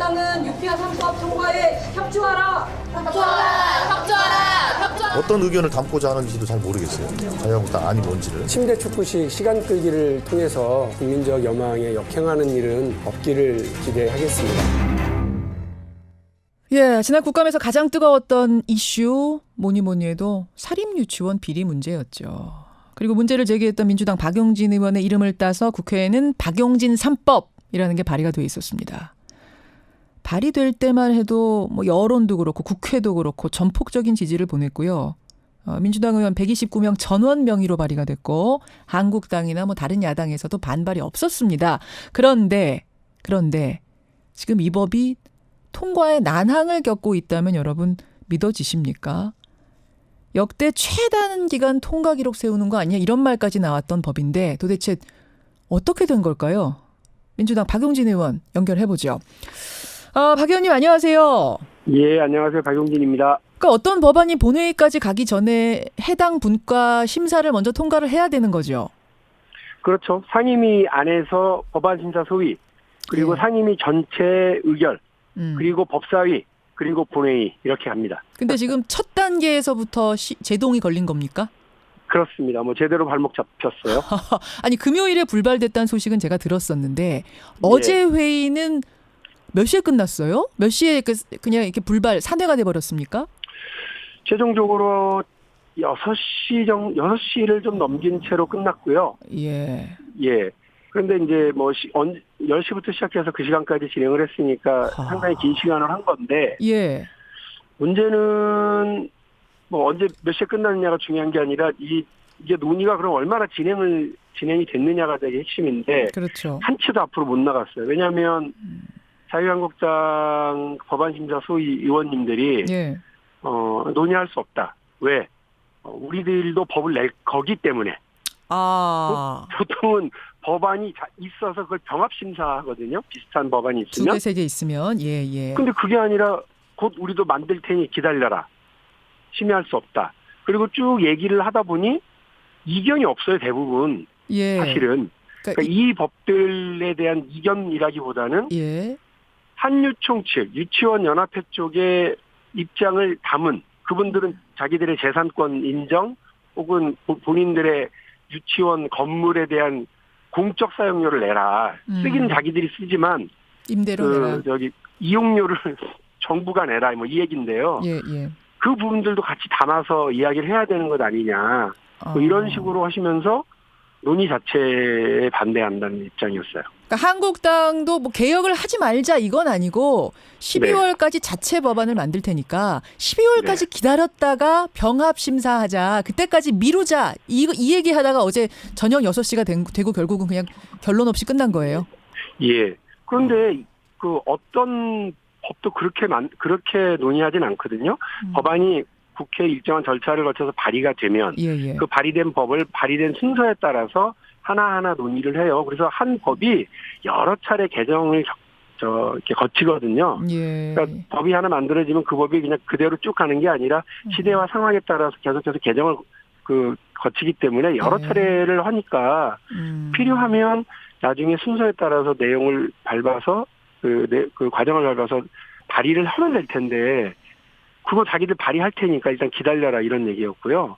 자유한국당은 유피아 3법 통과에 협조하라! 어떤 의견을 담고자 하는지도 잘 모르겠어요. 자유한국당 안이 뭔지를. 침대 축구식 시간 끌기를 통해서 국민적 여망에 역행하는 일은 없기를 기대하겠습니다. 예, 지난 국감에서 가장 뜨거웠던 이슈 뭐니 해도 사립유치원 비리 문제였죠. 그리고 문제를 제기했던 민주당 박용진 의원의 이름을 따서 국회에는 박용진 3법이라는 게 발의가 돼 있었습니다. 발의될 때만 해도 뭐 여론도 그렇고 국회도 그렇고 전폭적인 지지를 보냈고요. 민주당 의원 129명 전원 명의로 발의가 됐고 한국당이나 뭐 다른 야당에서도 반발이 없었습니다. 그런데 지금 이 법이 통과에 난항을 겪고 있다면 여러분 믿어지십니까? 역대 최단 통과 기록 세우는 거 아니야? 이런 말까지 나왔던 법인데 도대체 어떻게 된 걸까요? 민주당 박용진 의원 연결해보죠. 박 의원님 안녕하세요. 예, 안녕하세요. 박용진입니다. 그러니까 어떤 법안이 본회의까지 가기 전에 해당 분과 심사를 먼저 통과를 해야 되는 거죠? 그렇죠. 상임위 안에서 법안 심사 소위, 그리고 예. 상임위 전체 의결, 그리고 법사위, 그리고 본회의 이렇게 합니다. 근데 지금 첫 단계에서부터 제동이 걸린 겁니까? 그렇습니다. 뭐 제대로 발목 잡혔어요. 아니 금요일에 불발됐다는 소식은 제가 들었었는데 어제 회의는 몇 시에 끝났어요? 몇 시에 그냥 이렇게 산회가 돼버렸습니까? 최종적으로 6시를 좀 넘긴 채로 끝났고요. 예. 예. 그런데 이제 뭐 10시부터 시작해서 그 시간까지 진행을 했으니까 상당히 긴 시간을 한 건데 예. 문제는 뭐 언제 몇 시에 끝나느냐가 중요한 게 아니라 이게 논의가 그럼 얼마나 진행이 됐느냐가 되게 핵심인데 그렇죠. 한치도 앞으로 못 나갔어요. 왜냐하면 자유한국당 법안심사 소위 의원님들이 예. 논의할 수 없다. 왜? 우리들도 법을 낼 거기 때문에. 보통은 법안이 있어서 그걸 병합심사하거든요. 비슷한 법안이 있으면. 2개, 3개 있으면. 예. 근데 그게 아니라 곧 우리도 만들 테니 기다려라. 심의할 수 없다. 그리고 쭉 얘기를 하다 보니 이견이 없어요. 대부분. 예. 사실은. 그러니까 이 법들에 대한 이견이라기보다는 예. 한유총 측, 유치원 연합회 쪽의 입장을 담은 그분들은 자기들의 재산권 인정 혹은 본인들의 유치원 건물에 대한 공적 사용료를 내라. 쓰기는 자기들이 쓰지만 임대료 내라. 이용료를 정부가 내라. 뭐 이 얘기인데요. 예. 그 부분들도 같이 담아서 이야기를 해야 되는 것 아니냐. 뭐 이런 식으로 하시면서 논의 자체에 반대한다는 입장이었어요. 그러니까 한국당도 뭐 개혁을 하지 말자 이건 아니고 12월까지 자체 법안을 만들 테니까 12월까지 기다렸다가 병합 심사하자. 그때까지 미루자. 이 얘기하다가 어제 저녁 6시가 되고 결국은 그냥 결론 없이 끝난 거예요. 예. 그런데 그 어떤 법도 그렇게 논의하진 않거든요. 법안이 국회 일정한 절차를 거쳐서 발의가 되면 그 발의된 법을 발의된 순서에 따라서 하나하나 논의를 해요. 그래서 한 법이 여러 차례 개정을 이렇게 거치거든요. 그러니까 법이 하나 만들어지면 그 법이 그냥 그대로 쭉 가는 게 아니라 시대와 상황에 따라서 계속해서 개정을 거치기 때문에 여러 차례를 하니까 필요하면 나중에 순서에 따라서 내용을 밟아서 그 과정을 밟아서 발의를 하면 될 텐데 그거 자기들 발의할 테니까 일단 기다려라 이런 얘기였고요.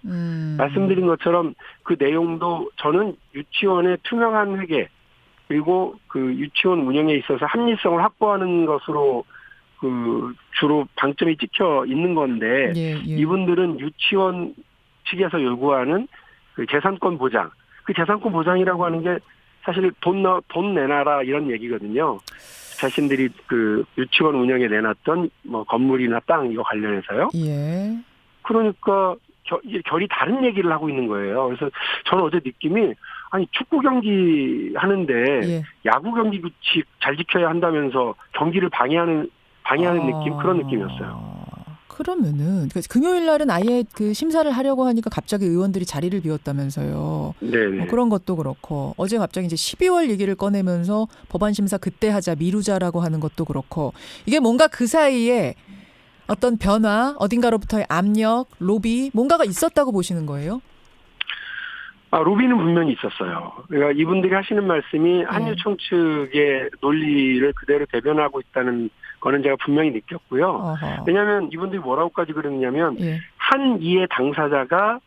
말씀드린 것처럼 그 내용도 저는 유치원의 투명한 회계 그리고 그 유치원 운영에 있어서 합리성을 확보하는 것으로 그 주로 방점이 찍혀 있는 건데 이분들은 유치원 측에서 요구하는 그 재산권 보장. 그 재산권 보장이라고 하는 게 사실 돈 내놔라 이런 얘기거든요. 자신들이 그 유치원 운영에 내놨던 뭐 건물이나 땅 이거 관련해서요. 그러니까 결이 다른 얘기를 하고 있는 거예요. 그래서 저는 어제 느낌이 아니 축구 경기 하는데 야구 경기 규칙 잘 지켜야 한다면서 경기를 방해하는 느낌 그런 느낌이었어요. 그러면은 금요일 날은 아예 그 심사를 하려고 하니까 갑자기 의원들이 자리를 비웠다면서요. 네. 그런 것도 그렇고 어제 갑자기 이제 12월 얘기를 꺼내면서 법안 심사 그때 하자 미루자라고 하는 것도 그렇고 이게 뭔가 그 사이에 어떤 변화 어딘가로부터의 압력 로비 뭔가가 있었다고 보시는 거예요? 로비는 분명히 있었어요. 그러니까 이분들이 하시는 말씀이 한유총 측의 논리를 그대로 대변하고 있다는 거는 제가 분명히 느꼈고요. 어허. 왜냐하면 이분들이 뭐라고까지 그러느냐면 한 이해 당사자가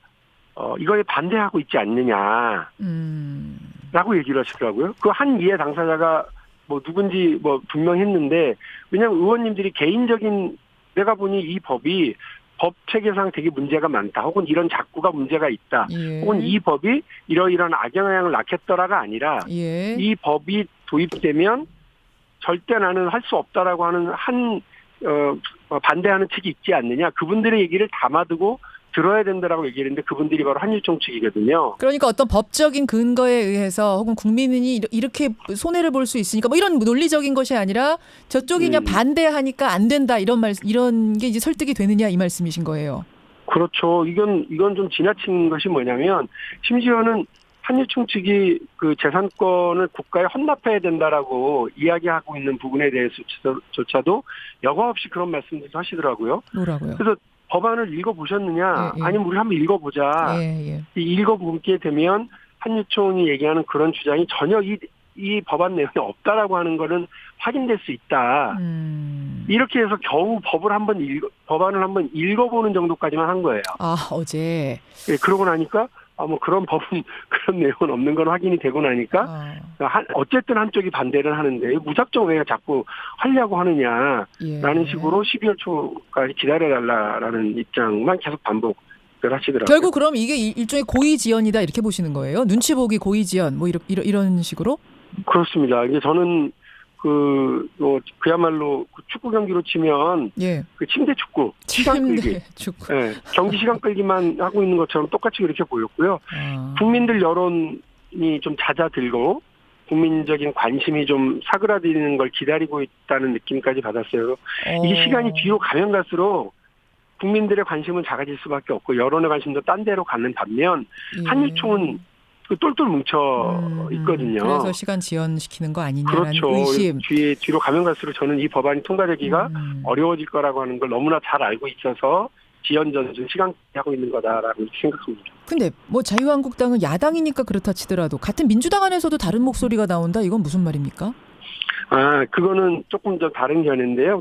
이거에 반대하고 있지 않느냐라고 얘기를 하시더라고요. 그 한 이해 당사자가 뭐 누군지 뭐 분명히 했는데 왜냐하면 의원님들이 개인적인 내가 보니 이 법이 법 체계상 되게 문제가 많다. 혹은 이런 작구가 문제가 있다. 혹은 이 법이 이러이러한 악영향을 낳겠더라가 아니라 이 법이 도입되면 절대 나는 할 수 없다라고 하는 반대하는 측이 있지 않느냐. 그분들의 얘기를 담아두고 들어야 된다라고 얘기를 했는데 그분들이 바로 한유총 측이거든요. 그러니까 어떤 법적인 근거에 의해서 혹은 국민이 이렇게 손해를 볼 수 있으니까 뭐 이런 논리적인 것이 아니라 저쪽이 그냥 반대하니까 안 된다 이런 게 이제 설득이 되느냐 이 말씀이신 거예요. 그렇죠. 이건 좀 지나친 것이 뭐냐면 심지어는 한유총 측이 그 재산권을 국가에 헌납해야 된다라고 이야기하고 있는 부분에 대해서조차도 여과 없이 그런 말씀들도 하시더라고요. 뭐라고요? 그래서 법안을 읽어보셨느냐? 아니면 우리 한번 읽어보자. 읽어보게 되면 한유총이 얘기하는 그런 주장이 전혀 이 법안 내용에 없다라고 하는 거는 확인될 수 있다. 이렇게 해서 겨우 법안을 한번 읽어보는 정도까지만 한 거예요. 어제. 그러고 나니까 뭐 그런 법은 그런 내용은 없는 건 확인이 되고 나니까 어쨌든 한쪽이 반대를 하는데 무작정 왜 자꾸 하려고 하느냐라는 식으로 12월 초까지 기다려달라라는 입장만 계속 반복을 하시더라고요. 결국 그럼 이게 일종의 고의지연이다 이렇게 보시는 거예요? 눈치 보기 고의지연 뭐 이런 식으로? 그렇습니다. 이제 저는 그야말로 축구 경기로 치면 그 침대 축구, 시간 끌기, 경기 시간 끌기만 하고 있는 것처럼 똑같이 그렇게 보였고요. 국민들 여론이 좀 잦아들고 국민적인 관심이 좀 사그라드는 걸 기다리고 있다는 느낌까지 받았어요. 이게 시간이 뒤로 가면 갈수록 국민들의 관심은 작아질 수밖에 없고 여론의 관심도 딴 데로 가는 반면 한유총은 똘똘 뭉쳐 있거든요. 그래서 시간 지연시키는 거 아니냐라는 그렇죠. 의심. 뒤로 가면 갈수록 저는 이 법안이 통과되기가 어려워질 거라고 하는 걸 너무나 잘 알고 있어서 지연전준 시간 하고 있는 거다라고 생각합니다. 근데 뭐 자유한국당은 야당이니까 그렇다 치더라도 같은 민주당 안에서도 다른 목소리가 나온다. 이건 무슨 말입니까? 그거는 조금 더 다른 견해인데요.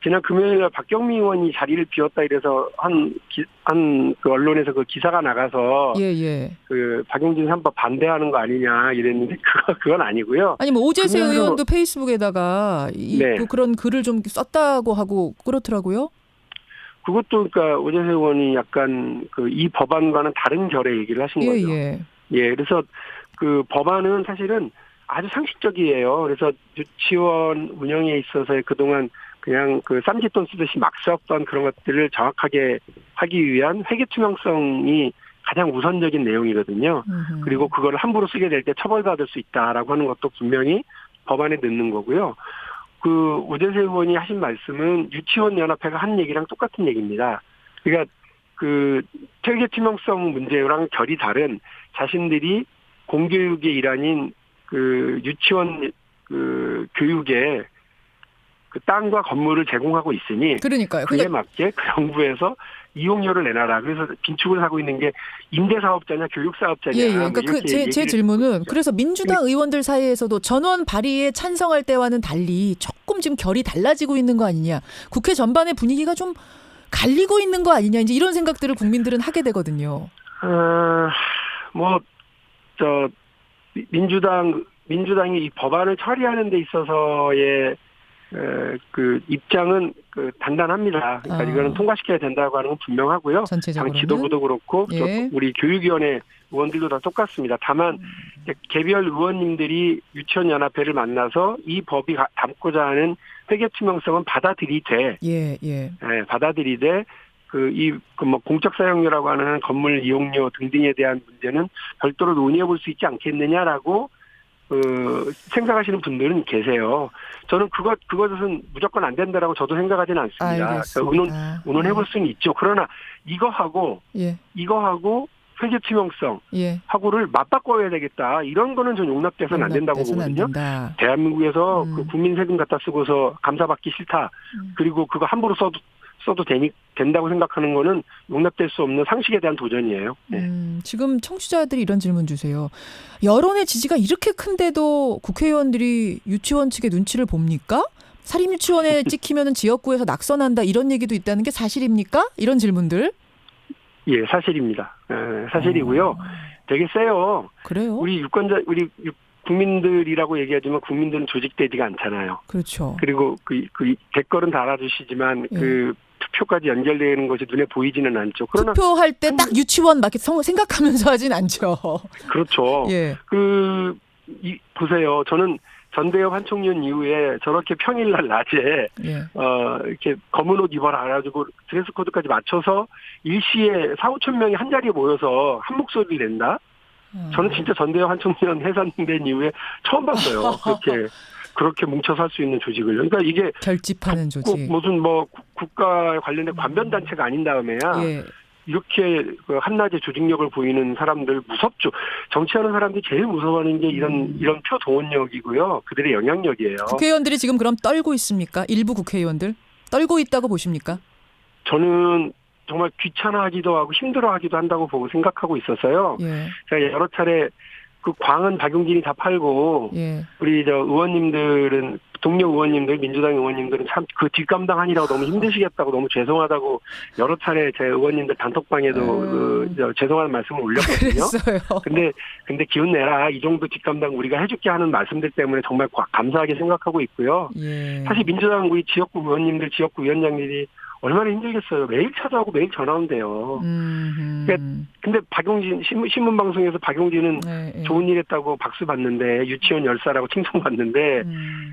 지난 금요일날 박경미 의원이 자리를 비웠다 이래서 그 언론에서 그 기사가 나가서 그 박용진 3법 반대하는 거 아니냐 이랬는데 그건 아니고요. 아니 뭐 오재세 의원도 페이스북에다가 그런 글을 좀 썼다고 하고 그렇더라고요. 그것도 그러니까 오재세 의원이 약간 이 법안과는 다른 결의 얘기를 하신 거죠. 그래서 그 법안은 사실은 아주 상식적이에요. 그래서 유치원 운영에 있어서의 그동안 그냥 쌈짓돈 쓰듯이 막 썼던 그런 것들을 정확하게 하기 위한 회계 투명성이 가장 우선적인 내용이거든요. 그리고 그걸 함부로 쓰게 될 때 처벌받을 수 있다라고 하는 것도 분명히 법안에 넣는 거고요. 그 오재세 의원이 하신 말씀은 유치원 연합회가 한 얘기랑 똑같은 얘기입니다. 그러니까 그 회계 투명성 문제랑 결이 다른 자신들이 공교육의 일환인 그 유치원 그 교육에 그 땅과 건물을 제공하고 있으니 그러니까요. 그에 맞게 그 정부에서 이용료를 내놔라. 그래서 빈축을 하고 있는 게 임대사업자냐 교육사업자냐. 그러니까 제 질문은 그래서 민주당 의원들 사이에서도 전원 발의에 찬성할 때와는 달리 조금 지금 결이 달라지고 있는 거 아니냐. 국회 전반의 분위기가 좀 갈리고 있는 거 아니냐. 이제 이런 생각들을 국민들은 하게 되거든요. 민주당이 이 법안을 처리하는 데 있어서의 그 입장은 단단합니다. 그러니까 이거는 통과시켜야 된다고 하는 건 분명하고요. 당 지도부도 그렇고 우리 교육위원회 의원들도 다 똑같습니다. 다만 개별 의원님들이 유치원 연합회를 만나서 이 법이 담고자 하는 회계 투명성은 받아들이되 공적 사용료라고 하는 건물 이용료 등등에 대한 문제는 별도로 논의해 볼 수 있지 않겠느냐라고 생각하시는 분들은 계세요. 저는 그것은 무조건 안 된다라고 저도 생각하지는 않습니다. 의논해 볼 수는 있죠. 그러나 이거하고 회계 투명성 하고를 맞바꿔야 되겠다. 이런 거는 전 용납돼서는 안 된다고 보거든요. 대한민국에서 그 국민 세금 갖다 쓰고서 감사받기 싫다. 그리고 그거 함부로 써도 된다고 생각하는 거는 용납될 수 없는 상식에 대한 도전이에요. 네. 지금 청취자들이 이런 질문 주세요. 여론의 지지가 이렇게 큰데도 국회의원들이 유치원 측의 눈치를 봅니까? 사립유치원에 찍히면 지역구에서 낙선한다 이런 얘기도 있다는 게 사실입니까? 이런 질문들. 예, 사실입니다. 사실이고요. 되게 세요. 그래요? 우리 국민들이라고 얘기하지만 국민들은 조직되지가 않잖아요. 그렇죠. 그리고 그 댓글은 달아주시지만 그 투표까지 연결되는 것이 눈에 보이지는 않죠. 그러나 투표할 때 딱 유치원 막 생각하면서 하진 않죠. 그렇죠. 예. 보세요. 저는 전대협 한총련 이후에 저렇게 평일날 낮에 이렇게 검은 옷 입어라 가지고 드레스 코드까지 맞춰서 일시에 4-5천 명이 한 자리에 모여서 한 목소리를 낸다. 저는 진짜 전대협 한총련 해산된 이후에 처음 봤어요. 그렇게 뭉쳐서 할 수 있는 조직을. 그러니까 이게 결집하는 조직. 무슨 국가 관련된 관변 단체가 아닌 다음에야 이렇게 한낮에 조직력을 보이는 사람들 무섭죠. 정치하는 사람들이 제일 무서워하는 게 이런 표 동원력이고요. 그들의 영향력이에요. 국회의원들이 지금 그럼 떨고 있습니까? 일부 국회의원들 떨고 있다고 보십니까? 저는 정말 귀찮아하기도 하고 힘들어하기도 한다고 보고 생각하고 있어서요. 제가 여러 차례 그 광은 박용진이 다 팔고 우리 의원님들은 동료 의원님들 민주당 의원님들은 참 그 뒷감당하느라고 너무 힘드시겠다고 너무 죄송하다고 여러 차례 제 의원님들 단톡방에도 죄송한 말씀을 올렸거든요. 근데 기운 내라 이 정도 뒷감당 우리가 해줄게 하는 말씀들 때문에 정말 감사하게 생각하고 있고요. 사실 민주당 우리 지역구 의원님들 지역구 위원장들이 얼마나 힘들겠어요. 매일 찾아오고 매일 전화 온대요. 근데 박용진 신문방송에서 박용진은 좋은 일 했다고 박수 받는데 유치원 열사라고 칭송받는데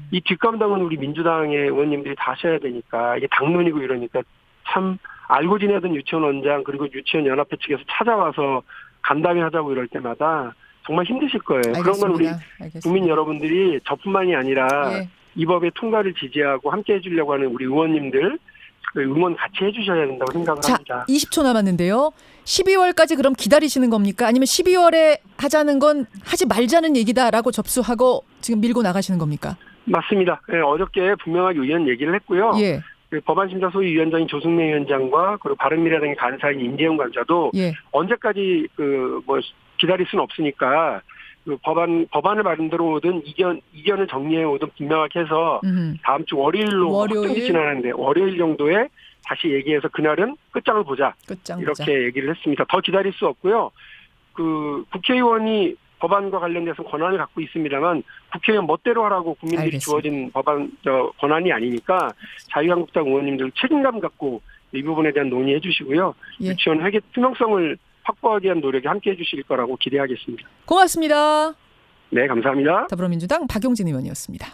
이 뒷감당은 우리 민주당의 의원님들이 다 하셔야 되니까 이게 당론이고 이러니까 참 알고 지내던 유치원 원장 그리고 유치원 연합회 측에서 찾아와서 간담회 하자고 이럴 때마다 정말 힘드실 거예요. 알겠습니다. 그런 건 우리 국민 여러분들이 저뿐만이 아니라 이 법의 통과를 지지하고 함께 해주려고 하는 우리 의원님들 응원 같이 해주셔야 된다고 생각을 합니다. 20초 남았는데요. 12월까지 그럼 기다리시는 겁니까? 아니면 12월에 하자는 건 하지 말자는 얘기다라고 접수하고 지금 밀고 나가시는 겁니까? 맞습니다. 어저께 분명하게 의원 얘기를 했고요. 법안심사소위위원장인 조승래 위원장과 그리고 바른미래당의 간사인 임재용 간사도 언제까지 기다릴 수는 없으니까 법안을 만들어 오든 이견을 정리해 오든 분명하게 해서 다음 주 월요일로 확정이 지나는데 월요일 정도에 다시 얘기해서 그날은 끝장을 보자. 이렇게 얘기를 했습니다. 더 기다릴 수 없고요. 국회의원이 법안과 관련돼서 권한을 갖고 있습니다만 국회의원 멋대로 하라고 국민들이 주어진 권한이 아니니까 자유한국당 의원님들 책임감 갖고 이 부분에 대한 논의해 주시고요. 유치원 회계 투명성을 확보하기 위한 노력에 함께해 주실 거라고 기대하겠습니다. 고맙습니다. 네, 감사합니다. 더불어민주당 박용진 의원이었습니다.